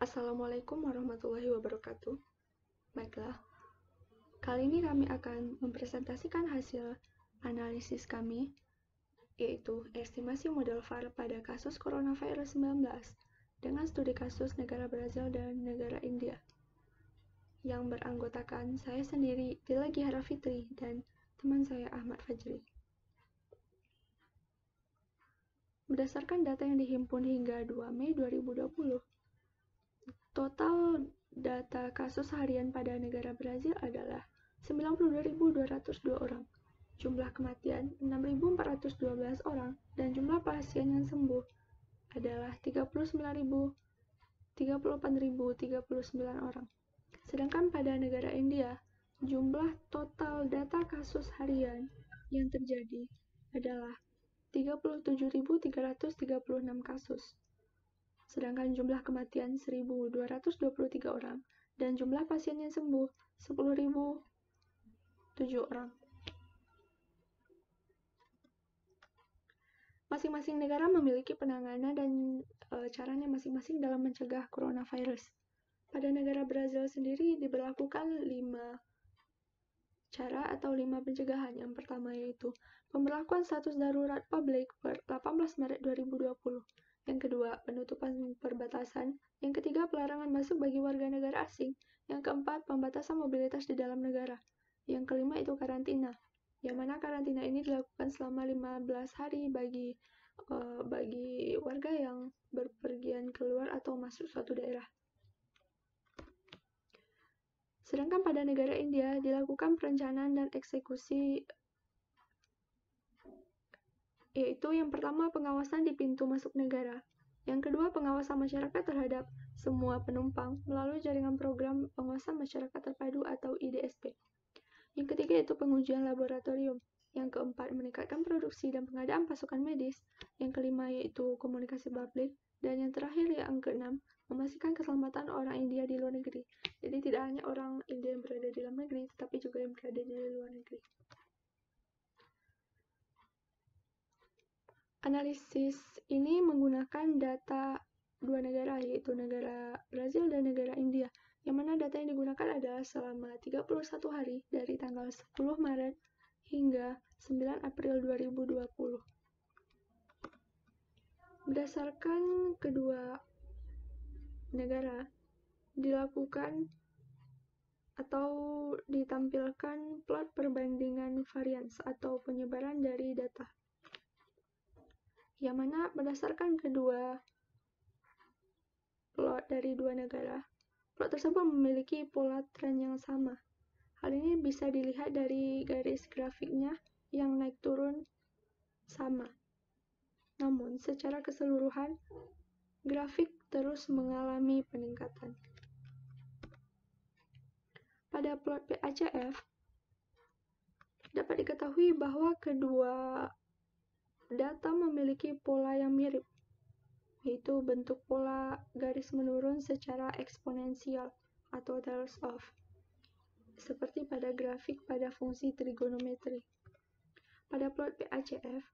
Assalamualaikum warahmatullahi wabarakatuh. Baiklah, kali ini kami akan mempresentasikan hasil analisis kami, yaitu estimasi model VAR pada kasus coronavirus 19 dengan studi kasus negara Brazil dan negara India, yang beranggotakan saya sendiri, Dila Gihara Fitri, dan teman saya Ahmad Fajri. Berdasarkan data yang dihimpun hingga 2 Mei 2020, total data kasus harian pada negara Brazil adalah 92.202 orang, jumlah kematian 6.412 orang, dan jumlah pasien yang sembuh adalah 38.039 orang. Sedangkan pada negara India, jumlah total data kasus harian yang terjadi adalah 37.336 kasus. Sedangkan jumlah kematian 1.223 orang, dan jumlah pasien yang sembuh 10.007 orang. Masing-masing negara memiliki penanganan dan caranya masing-masing dalam mencegah coronavirus. Pada negara Brazil sendiri diberlakukan 5 cara atau 5 pencegahan. Yang pertama yaitu pemberlakuan status darurat publik per 18 Maret 2020. Yang kedua, penutupan perbatasan. Yang ketiga, pelarangan masuk bagi warga negara asing. Yang keempat, pembatasan mobilitas di dalam negara. Yang kelima itu karantina, yang mana karantina ini dilakukan selama 15 hari bagi warga yang berpergian keluar atau masuk suatu daerah. Sedangkan pada negara India dilakukan perencanaan dan eksekusi, yaitu yang pertama pengawasan di pintu masuk negara, yang kedua pengawasan masyarakat terhadap semua penumpang melalui jaringan program pengawasan masyarakat terpadu atau IDSP. Yang ketiga yaitu pengujian laboratorium. Yang keempat meningkatkan produksi dan pengadaan pasukan medis. Yang kelima yaitu komunikasi publik. Dan yang terakhir yang keenam memastikan keselamatan orang India di luar negeri. Jadi tidak hanya orang India yang berada di dalam negeri, tetapi juga yang berada di luar negeri. Analisis ini menggunakan data dua negara, yaitu negara Brazil dan negara India, yang mana data yang digunakan adalah selama 31 hari dari tanggal 10 Maret hingga 9 April 2020. Berdasarkan kedua negara, dilakukan atau ditampilkan plot perbandingan varians atau penyebaran dari data, yang mana berdasarkan kedua plot dari dua negara, plot tersebut memiliki pola tren yang sama. Hal ini bisa dilihat dari garis grafiknya yang naik turun sama. Namun, secara keseluruhan, grafik terus mengalami peningkatan. Pada plot PACF, dapat diketahui bahwa kedua data memiliki pola yang mirip, yaitu bentuk pola garis menurun secara eksponensial atau tails off, seperti pada grafik pada fungsi trigonometri. Pada plot PACF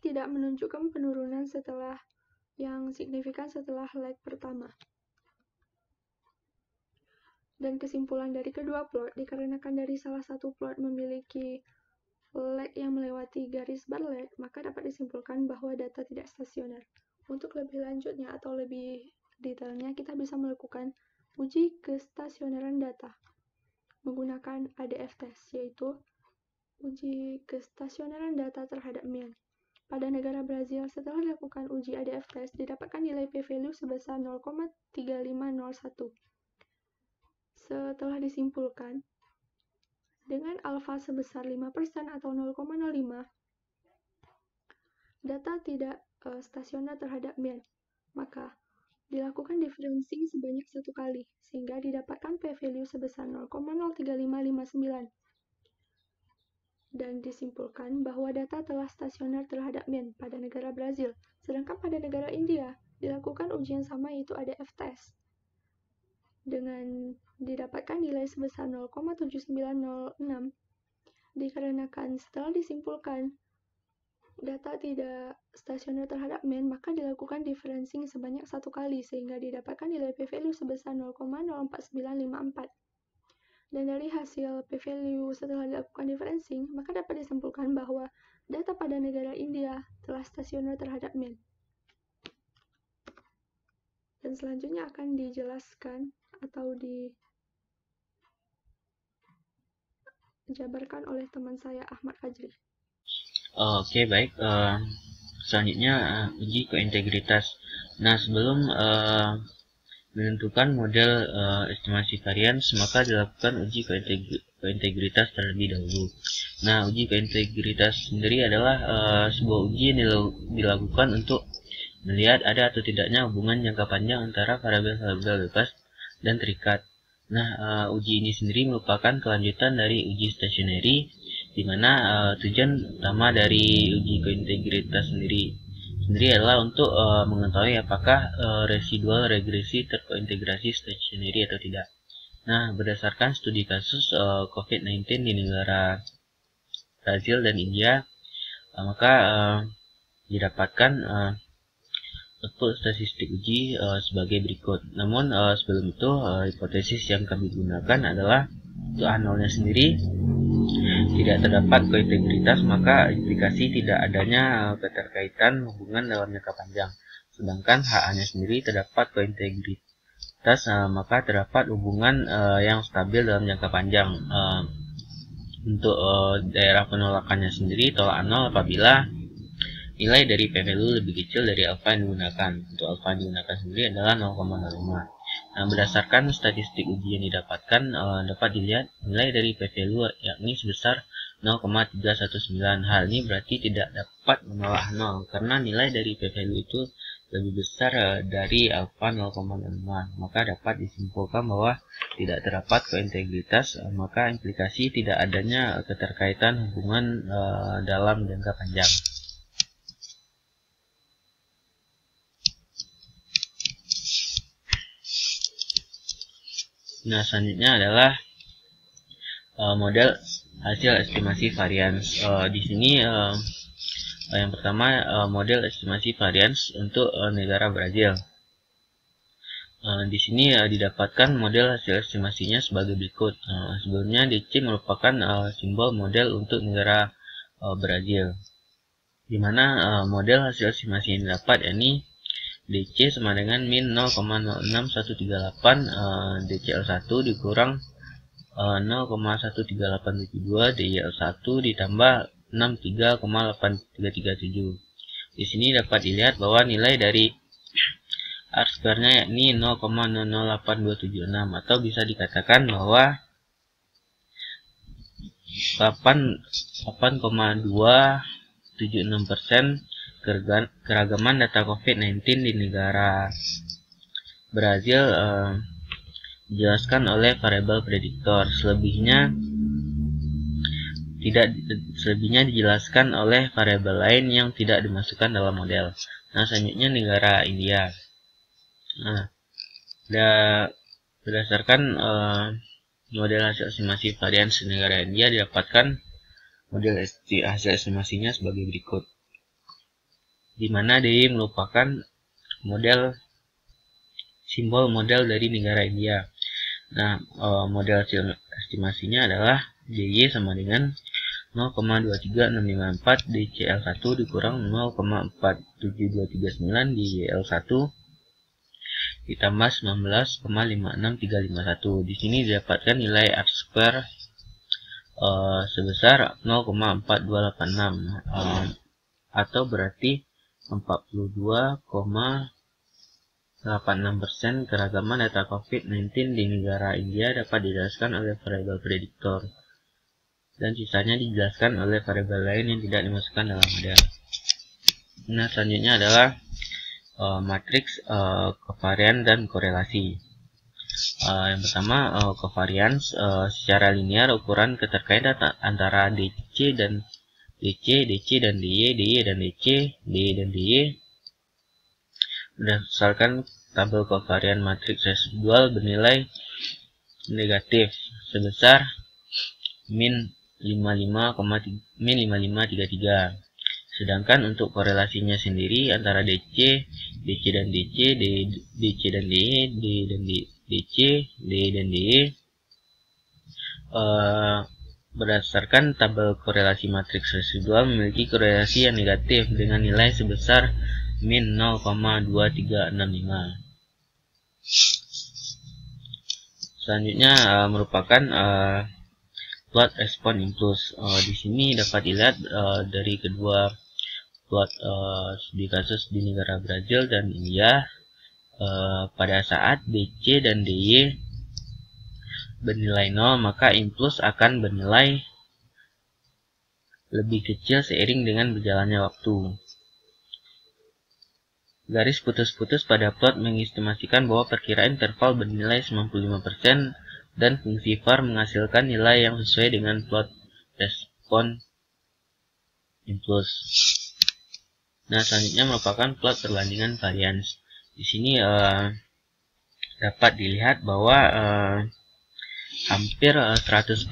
tidak menunjukkan penurunan yang signifikan setelah leg pertama. Dan kesimpulan dari kedua plot, dikarenakan dari salah satu plot memiliki leg yang melewati garis bar leg, maka dapat disimpulkan bahwa data tidak stasioner. Untuk lebih lanjutnya atau lebih detailnya, kita bisa melakukan uji kestasioneran data menggunakan ADF test, yaitu uji kestasioneran data terhadap mean. Pada negara Brazil, setelah dilakukan uji ADF test, didapatkan nilai p-value sebesar 0,3501. Setelah disimpulkan, dengan alfa sebesar 5% atau 0,05, data tidak stasioner terhadap mean, maka dilakukan diferensi sebanyak 1 kali, sehingga didapatkan p-value sebesar 0,03559. Dan disimpulkan bahwa data telah stasioner terhadap mean pada negara Brazil. Sedangkan pada negara India, dilakukan ujian sama yaitu ADF test, dengan didapatkan nilai sebesar 0,7906, dikarenakan setelah disimpulkan data tidak stasioner terhadap mean, maka dilakukan differencing sebanyak 1 kali sehingga didapatkan nilai p-value sebesar 0,04954. Dan dari hasil p-value setelah dilakukan differencing, maka dapat disimpulkan bahwa data pada negara India telah stasioner terhadap mean. Dan selanjutnya akan dijelaskan atau dijabarkan oleh teman saya Ahmad Fajri. Oke, baik. Selanjutnya uji kointegritas. Nah, sebelum menentukan model estimasi varians, maka dilakukan uji kointegritas terlebih dahulu. Nah, uji kointegritas sendiri adalah sebuah uji yang dilakukan untuk melihat ada atau tidaknya hubungan jangka panjang antara variabel-variabel bebas dan terikat. Nah, uji ini sendiri merupakan kelanjutan dari uji stationary, di mana tujuan utama dari uji kointegritas sendiri adalah untuk mengetahui apakah residual regresi terkointegrasi stationary atau tidak. Nah, berdasarkan studi kasus COVID-19 di negara Brazil dan India, maka didapatkan output statistik uji sebagai berikut. Namun sebelum itu, hipotesis yang kami gunakan adalah untuk H0-nya sendiri tidak terdapat kointegritas, maka implikasi tidak adanya keterkaitan hubungan dalam jangka panjang. Sedangkan HA-nya sendiri terdapat kointegritas, maka terdapat hubungan yang stabil dalam jangka panjang. Untuk daerah penolakannya sendiri tolak 0 apabila nilai dari p-value lebih kecil dari alfa yang digunakan. Untuk alfa yang digunakan sendiri adalah 0,05. Nah, berdasarkan statistik uji yang didapatkan, dapat dilihat nilai dari p-value yakni sebesar 0,319. Hal ini berarti tidak dapat menolak 0 karena nilai dari p-value itu lebih besar dari alfa 0,05. Maka dapat disimpulkan bahwa tidak terdapat kointegritas, maka implikasi tidak adanya keterkaitan hubungan dalam jangka panjang. Nah, selanjutnya adalah model hasil estimasi varians. Di sini yang pertama model estimasi varians untuk negara Brazil. Di sini didapatkan model hasil estimasinya sebagai berikut. Sebelumnya DC merupakan simbol model untuk negara Brazil, di mana model hasil estimasi yang didapat yakni DC sama dengan min 0,06138 DCL1 dikurang 0,13872 DCL1 ditambah 63,8337. Di sini dapat dilihat bahwa nilai dari R-square-nya yakni 0,00826 atau bisa dikatakan bahwa 8,276% keragaman data COVID-19 di negara Brazil dijelaskan oleh variabel prediktor. Selebihnya dijelaskan oleh variabel lain yang tidak dimasukkan dalam model. Nah, selanjutnya negara India. Nah, berdasarkan model hasil estimasi varians negara India didapatkan model hasil estimasinya sebagai berikut, di mana DY merupakan simbol model dari negara India. Nah, model hasil estimasinya adalah DY sama dengan 0,23654 DCL1 dikurang 0,47239 DCL1 ditambah 19,56351. Di sini didapatkan nilai R-square sebesar 0,4286 atau berarti 42,86% keragaman data COVID-19 di negara India dapat dijelaskan oleh variabel prediktor, dan sisanya dijelaskan oleh variabel lain yang tidak dimasukkan dalam model. Nah, selanjutnya adalah matriks covariance dan korelasi. Yang pertama, covariance secara linear ukuran keterkaitan antara DC dan DC dan DY dan DC, DY dan DY berdasarkan tabel covariance matriks residual bernilai negatif sebesar min 5533. Sedangkan untuk korelasinya sendiri antara DC dan DC, DC dan DE, D dan DC, D dan DE, berdasarkan tabel korelasi matriks residual memiliki korelasi yang negatif dengan nilai sebesar min 0,2365. Selanjutnya merupakan plot respon impuls. Di sini dapat dilihat dari kedua plot studi kasus di negara Brazil dan India, pada saat DC dan DY bernilai 0, maka impuls akan bernilai lebih kecil seiring dengan berjalannya waktu. Garis putus-putus pada plot mengestimasikan bahwa perkiraan interval bernilai 95% dan fungsi VAR menghasilkan nilai yang sesuai dengan plot respon impuls. Nah, selanjutnya merupakan plot perbandingan varians. Di sini dapat dilihat bahwa hampir 100%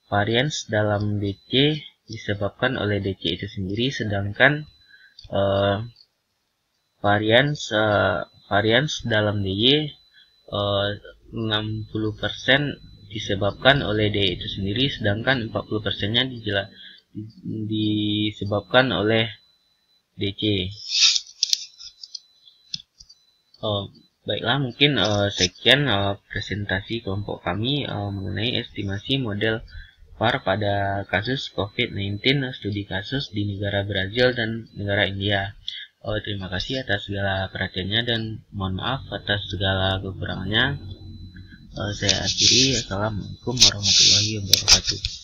varians dalam DC disebabkan oleh DC itu sendiri, sedangkan varians dalam DY 60% disebabkan oleh DY itu sendiri, sedangkan 40%-nya disebabkan oleh DC. Baiklah, mungkin sekian presentasi kelompok kami mengenai estimasi model VAR pada kasus COVID-19 studi kasus di negara Brazil dan negara India. Terima kasih atas segala perhatiannya dan mohon maaf atas segala kekurangannya. Saya akhiri. Assalamualaikum warahmatullahi wabarakatuh.